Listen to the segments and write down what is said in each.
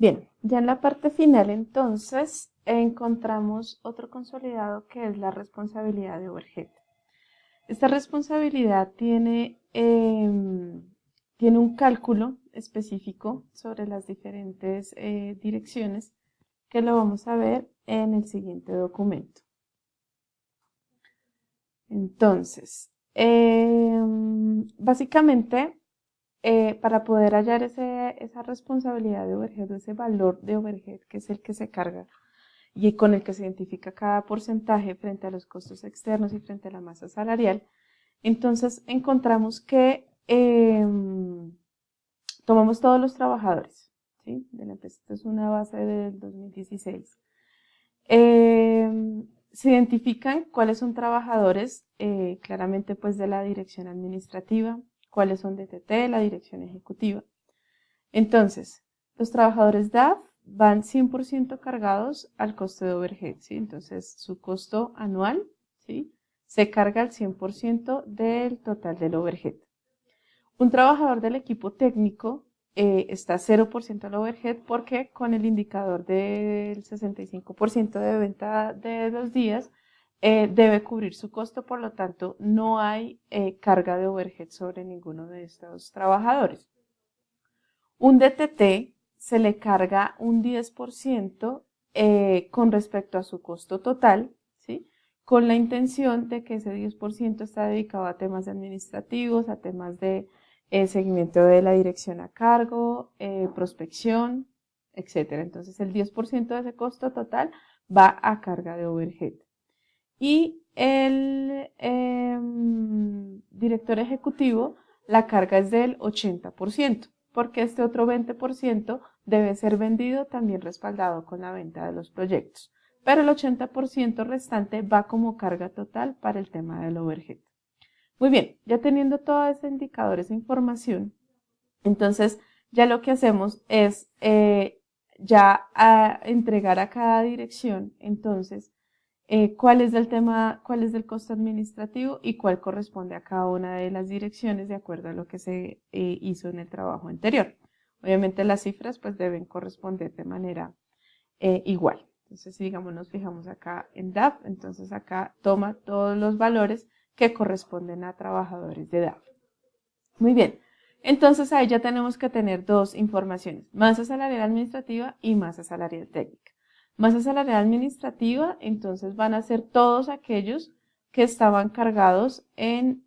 Bien, ya en la parte final entonces encontramos otro consolidado que es la responsabilidad de overhead. Esta responsabilidad tiene un cálculo específico sobre las diferentes direcciones que lo vamos a ver en el siguiente documento. Entonces, básicamente, para poder hallar esa responsabilidad de overhead o ese valor de overhead, que es el que se carga y con el que se identifica cada porcentaje frente a los costos externos y frente a la masa salarial, entonces encontramos que tomamos todos los trabajadores, ¿sí?, de la empresa. Esto es una base del 2016. Se identifican cuáles son trabajadores, claramente pues de la dirección administrativa, cuáles son de TT, la dirección ejecutiva. Entonces, los trabajadores DAF van 100% cargados al costo de overhead, ¿sí? Entonces, su costo anual, ¿sí?, se carga al 100% del total del overhead. Un trabajador del equipo técnico está 0% al overhead porque con el indicador del 65% de venta de los días debe cubrir su costo, por lo tanto no hay carga de overhead sobre ninguno de estos trabajadores. Un DTT se le carga un 10% con respecto a su costo total, ¿sí?, con la intención de que ese 10% está dedicado a temas administrativos, a temas de seguimiento de la dirección a cargo, prospección, etc. Entonces el 10% de ese costo total va a carga de overhead. Y el director ejecutivo, la carga es del 80%, porque este otro 20% debe ser vendido también respaldado con la venta de los proyectos. Pero el 80% restante va como carga total para el tema del overhead. Muy bien, ya teniendo todo ese indicador, esa información, entonces ya lo que hacemos es entregar a cada dirección, entonces, cuál es cuál es del costo administrativo y cuál corresponde a cada una de las direcciones de acuerdo a lo que se hizo en el trabajo anterior. Obviamente las cifras pues deben corresponder de manera igual. Entonces, si digamos nos fijamos acá en DAF, entonces acá toma todos los valores que corresponden a trabajadores de DAF. Muy bien, entonces ahí ya tenemos que tener dos informaciones: masa salarial administrativa y masa salarial técnica. Masa salarial administrativa, entonces van a ser todos aquellos que estaban cargados en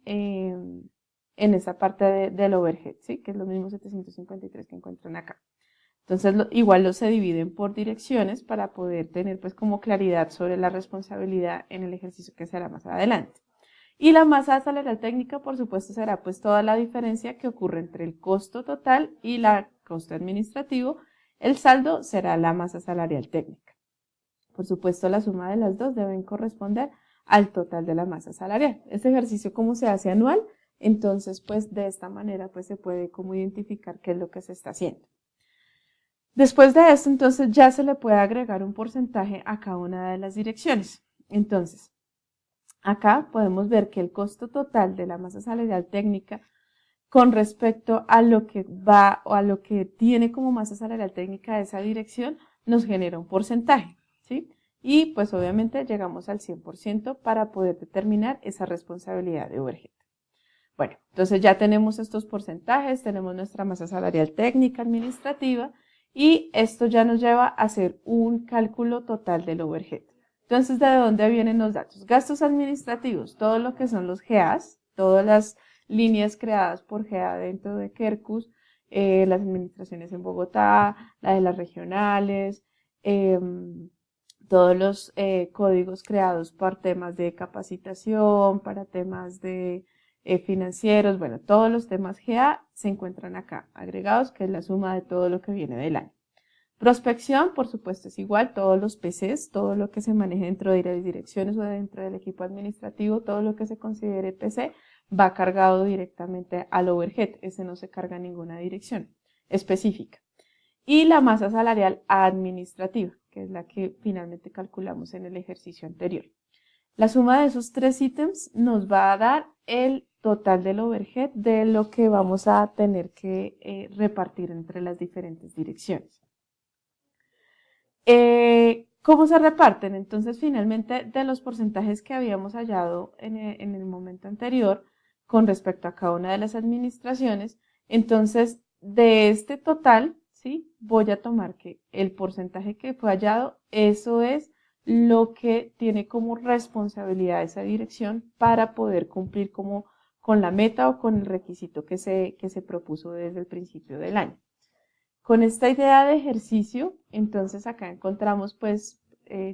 esa parte del overhead, ¿sí?, que es los mismos 753 que encuentran acá. Entonces, igual se dividen por direcciones para poder tener pues como claridad sobre la responsabilidad en el ejercicio que se hará más adelante. Y la masa salarial técnica, por supuesto, será pues toda la diferencia que ocurre entre el costo total y el costo administrativo. El saldo será la masa salarial técnica. Por supuesto, la suma de las dos deben corresponder al total de la masa salarial. Este ejercicio, como se hace anual, entonces pues de esta manera pues se puede como identificar qué es lo que se está haciendo. Después de esto, entonces ya se le puede agregar un porcentaje a cada una de las direcciones. Entonces, acá podemos ver que el costo total de la masa salarial técnica con respecto a lo que va o a lo que tiene como masa salarial técnica esa dirección nos genera un porcentaje, ¿sí? Y pues obviamente llegamos al 100% para poder determinar esa responsabilidad de overhead. Bueno, entonces ya tenemos estos porcentajes, tenemos nuestra masa salarial técnica administrativa y esto ya nos lleva a hacer un cálculo total del overhead. Entonces, ¿de dónde vienen los datos? Gastos administrativos, todo lo que son los GAs, todas las líneas creadas por GA dentro de Kerkus, las administraciones en Bogotá, la de las regionales, todos los códigos creados por temas de capacitación, para temas de financieros, bueno, todos los temas GA se encuentran acá agregados, que es la suma de todo lo que viene del año. Prospección, por supuesto, es igual, todos los PCs, todo lo que se maneje dentro de las direcciones o dentro del equipo administrativo, todo lo que se considere PC va cargado directamente al overhead, ese no se carga en ninguna dirección específica. Y la masa salarial administrativa, que es la que finalmente calculamos en el ejercicio anterior. La suma de esos tres ítems nos va a dar el total del overhead de lo que vamos a tener que repartir entre las diferentes direcciones. ¿Cómo se reparten? Entonces, finalmente, de los porcentajes que habíamos hallado en el momento anterior con respecto a cada una de las administraciones, entonces, de este total, ¿sí? Voy a tomar que el porcentaje que fue hallado, eso es lo que tiene como responsabilidad esa dirección para poder cumplir como con la meta o con el requisito que se propuso desde el principio del año. Con esta idea de ejercicio, entonces acá encontramos pues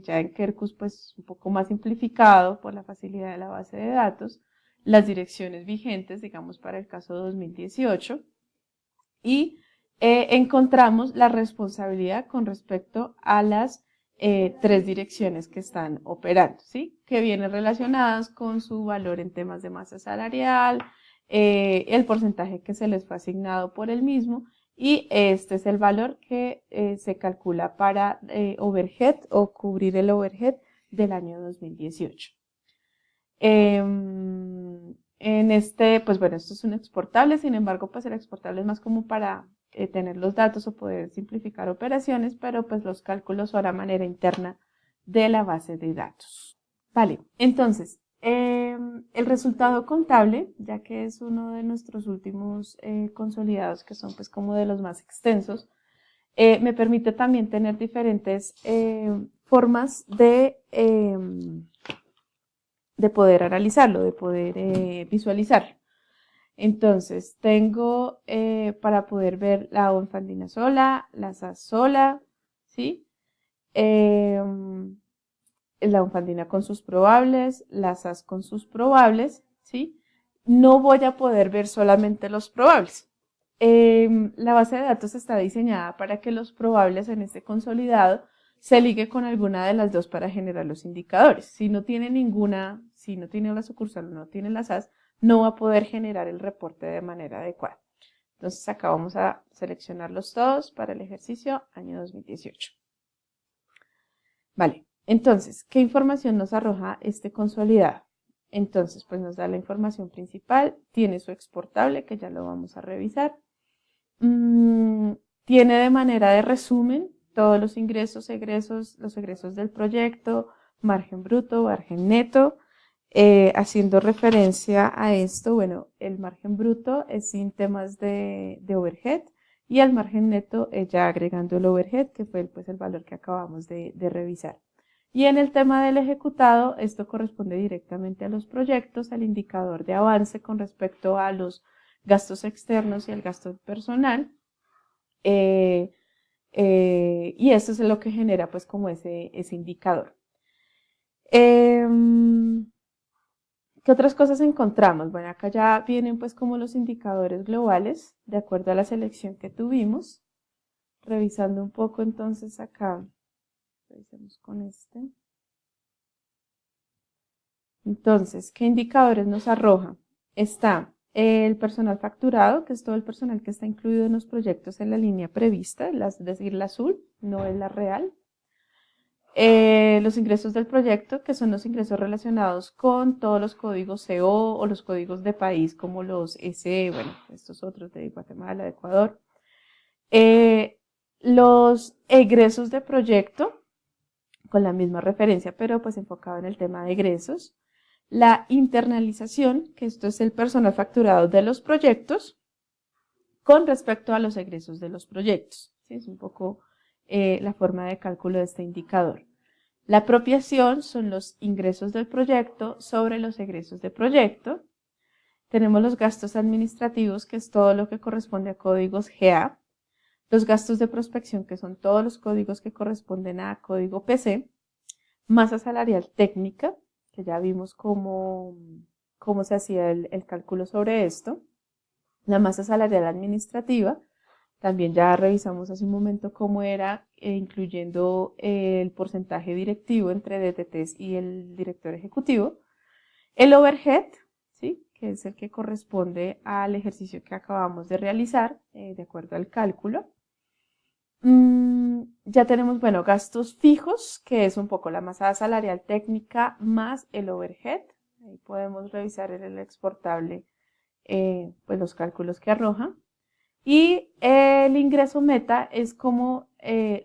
ya en Kerbus pues un poco más simplificado por la facilidad de la base de datos, las direcciones vigentes, digamos para el caso 2018, y encontramos la responsabilidad con respecto a las tres direcciones que están operando, ¿sí? Que vienen relacionadas con su valor en temas de masa salarial, el porcentaje que se les fue asignado por el mismo, y este es el valor que se calcula para overhead o cubrir el overhead del año 2018. En este, pues bueno, esto es un exportable, sin embargo, pues el exportable es más como para tener los datos o poder simplificar operaciones, pero pues los cálculos son a manera interna de la base de datos. Vale, entonces, el resultado contable, ya que es uno de nuestros últimos consolidados, que son pues como de los más extensos, me permite también tener diferentes formas de poder analizarlo, de poder visualizarlo. Entonces, tengo para poder ver la onfandina sola, la SAS sola, ¿sí? La onfandina con sus probables, la SAS con sus probables, ¿sí? No voy a poder ver solamente los probables. La base de datos está diseñada para que los probables en este consolidado se ligue con alguna de las dos para generar los indicadores. Si no tiene ninguna, si no tiene la sucursal o no tiene la SAS, no va a poder generar el reporte de manera adecuada. Entonces acá vamos a seleccionarlos todos para el ejercicio año 2018. Vale, entonces, ¿qué información nos arroja este consolidado? Entonces, pues nos da la información principal, tiene su exportable, que ya lo vamos a revisar. Tiene de manera de resumen todos los ingresos, egresos, los egresos del proyecto, margen bruto, margen neto. Haciendo referencia a esto, bueno, el margen bruto es sin temas de overhead y al margen neto ya agregando el overhead, que fue pues, el valor que acabamos de revisar. Y en el tema del ejecutado, esto corresponde directamente a los proyectos, al indicador de avance con respecto a los gastos externos y el gasto personal. Y eso es lo que genera pues como ese indicador. ¿Qué otras cosas encontramos? Bueno, acá ya vienen pues como los indicadores globales de acuerdo a la selección que tuvimos. Revisando un poco entonces acá, revisemos con este. Entonces, ¿qué indicadores nos arroja? Está el personal facturado, que es todo el personal que está incluido en los proyectos en la línea prevista, es decir, la azul, no es la real. Los ingresos del proyecto, que son los ingresos relacionados con todos los códigos CO o los códigos de país, como los SE, bueno, estos otros de Guatemala, de Ecuador. Los egresos de proyecto, con la misma referencia, pero pues enfocado en el tema de egresos. La internalización, que esto es el personal facturado de los proyectos, con respecto a los egresos de los proyectos. ¿Sí? Es un poco la forma de cálculo de este indicador. La apropiación son los ingresos del proyecto sobre los egresos de proyecto. Tenemos los gastos administrativos, que es todo lo que corresponde a códigos GA. Los gastos de prospección, que son todos los códigos que corresponden a código PC. Masa salarial técnica, que ya vimos cómo se hacía el cálculo sobre esto. La masa salarial administrativa, también ya revisamos hace un momento cómo era, incluyendo el porcentaje directivo entre DTTs y el director ejecutivo. El overhead, ¿sí? Que es el que corresponde al ejercicio que acabamos de realizar, de acuerdo al cálculo. Ya tenemos, bueno, gastos fijos, que es un poco la masa salarial técnica más el overhead. Ahí podemos revisar en el exportable pues los cálculos que arroja. Y el ingreso meta es como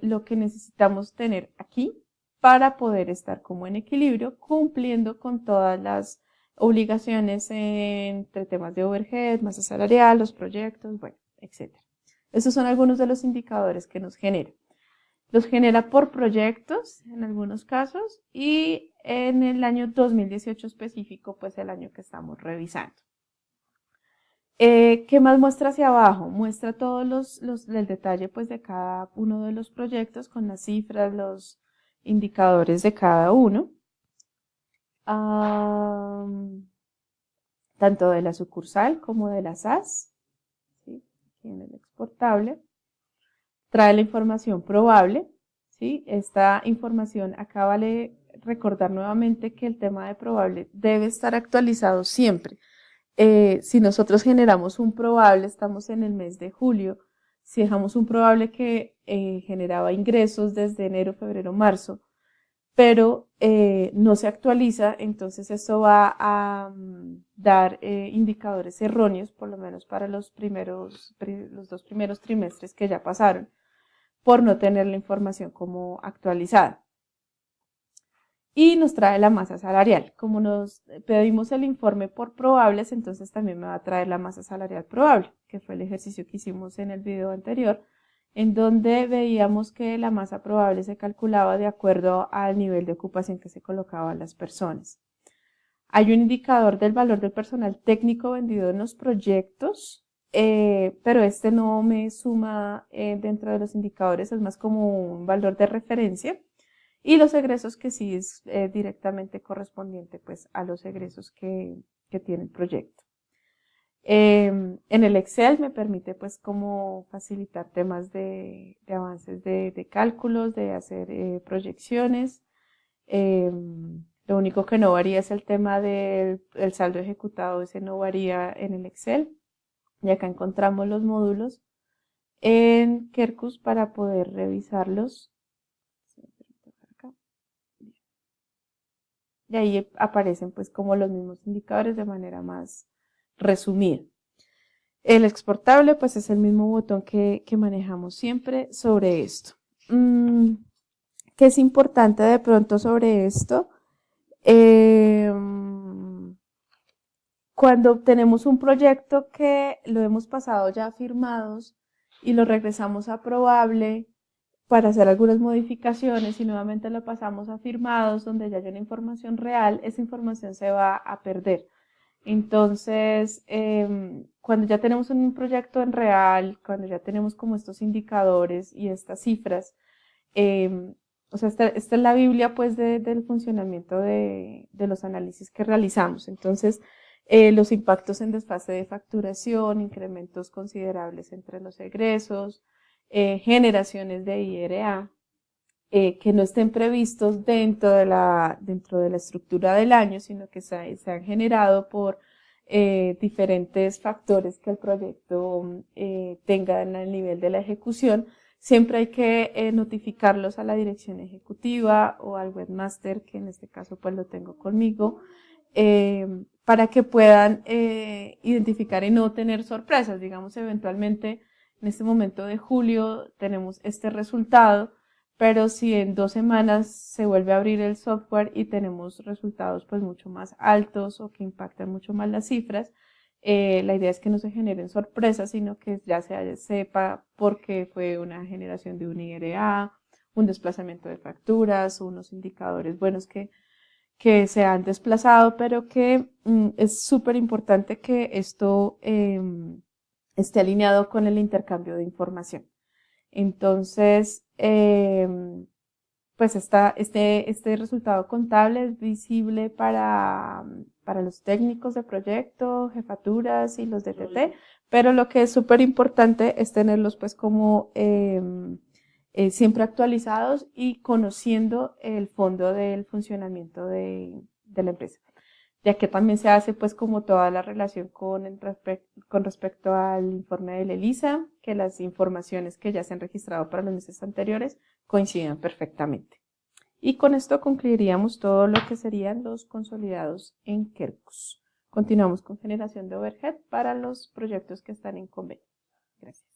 lo que necesitamos tener aquí para poder estar como en equilibrio, cumpliendo con todas las obligaciones entre temas de overhead, masa salarial, los proyectos, bueno, etc. Esos son algunos de los indicadores que nos genera. Los genera por proyectos en algunos casos y en el año 2018 específico, pues el año que estamos revisando. ¿Qué más muestra hacia abajo? Muestra todos el detalle pues, de cada uno de los proyectos con las cifras, los indicadores de cada uno. Tanto de la sucursal como de la SAS. ¿Sí? Aquí en el exportable. Trae la información probable. ¿Sí? Esta información acá vale recordar nuevamente que el tema de probable debe estar actualizado siempre. Si nosotros generamos un probable, estamos en el mes de julio, si dejamos un probable que generaba ingresos desde enero, febrero, marzo, pero no se actualiza, entonces eso va a dar indicadores erróneos, por lo menos para los 2 primeros trimestres que ya pasaron, por no tener la información como actualizada. Y nos trae la masa salarial. Como nos pedimos el informe por probables, entonces también me va a traer la masa salarial probable, que fue el ejercicio que hicimos en el video anterior, en donde veíamos que la masa probable se calculaba de acuerdo al nivel de ocupación que se colocaban las personas. Hay un indicador del valor del personal técnico vendido en los proyectos, pero este no me suma dentro de los indicadores, es más como un valor de referencia. Y los egresos que sí es directamente correspondiente pues, a los egresos que tiene el proyecto. En el Excel me permite pues como facilitar temas de avances de cálculos, de hacer proyecciones. Lo único que no varía es el tema del saldo ejecutado, ese no varía en el Excel. Y acá encontramos los módulos en Kerbus para poder revisarlos. Y ahí aparecen pues como los mismos indicadores de manera más resumida. El exportable pues es el mismo botón que manejamos siempre sobre esto. ¿Qué es importante de pronto sobre esto? Cuando tenemos un proyecto que lo hemos pasado ya firmados y lo regresamos a probable para hacer algunas modificaciones y nuevamente lo pasamos a firmados donde ya hay una información real, esa información se va a perder. Entonces, cuando ya tenemos un proyecto en real, cuando ya tenemos como estos indicadores y estas cifras, o sea, esta es la Biblia pues del funcionamiento de los análisis que realizamos. Entonces, los impactos en desfase de facturación, incrementos considerables entre los egresos, generaciones de IRA, que no estén previstos dentro de la estructura del año, sino que se han generado por diferentes factores que el proyecto tenga en el nivel de la ejecución. Siempre hay que notificarlos a la dirección ejecutiva o al webmaster, que en este caso pues lo tengo conmigo, para que puedan identificar y no tener sorpresas. Digamos, eventualmente en este momento de julio tenemos este resultado, pero si en 2 semanas se vuelve a abrir el software y tenemos resultados pues mucho más altos o que impactan mucho más las cifras, la idea es que no se generen sorpresas, sino que ya se sepa por qué fue una generación de un IRA, un desplazamiento de facturas, unos indicadores buenos que se han desplazado, pero que es súper importante que esto esté alineado con el intercambio de información. Entonces, pues este resultado contable es visible para los técnicos de proyecto, jefaturas y los de TT, pero lo que es súper importante es tenerlos pues como siempre actualizados y conociendo el fondo del funcionamiento de la empresa, ya que también se hace pues como toda la relación con respecto al informe del ELISA, que las informaciones que ya se han registrado para los meses anteriores coincidan perfectamente. Y con esto concluiríamos todo lo que serían los consolidados en Kerbus. Continuamos con generación de overhead para los proyectos que están en convenio. Gracias.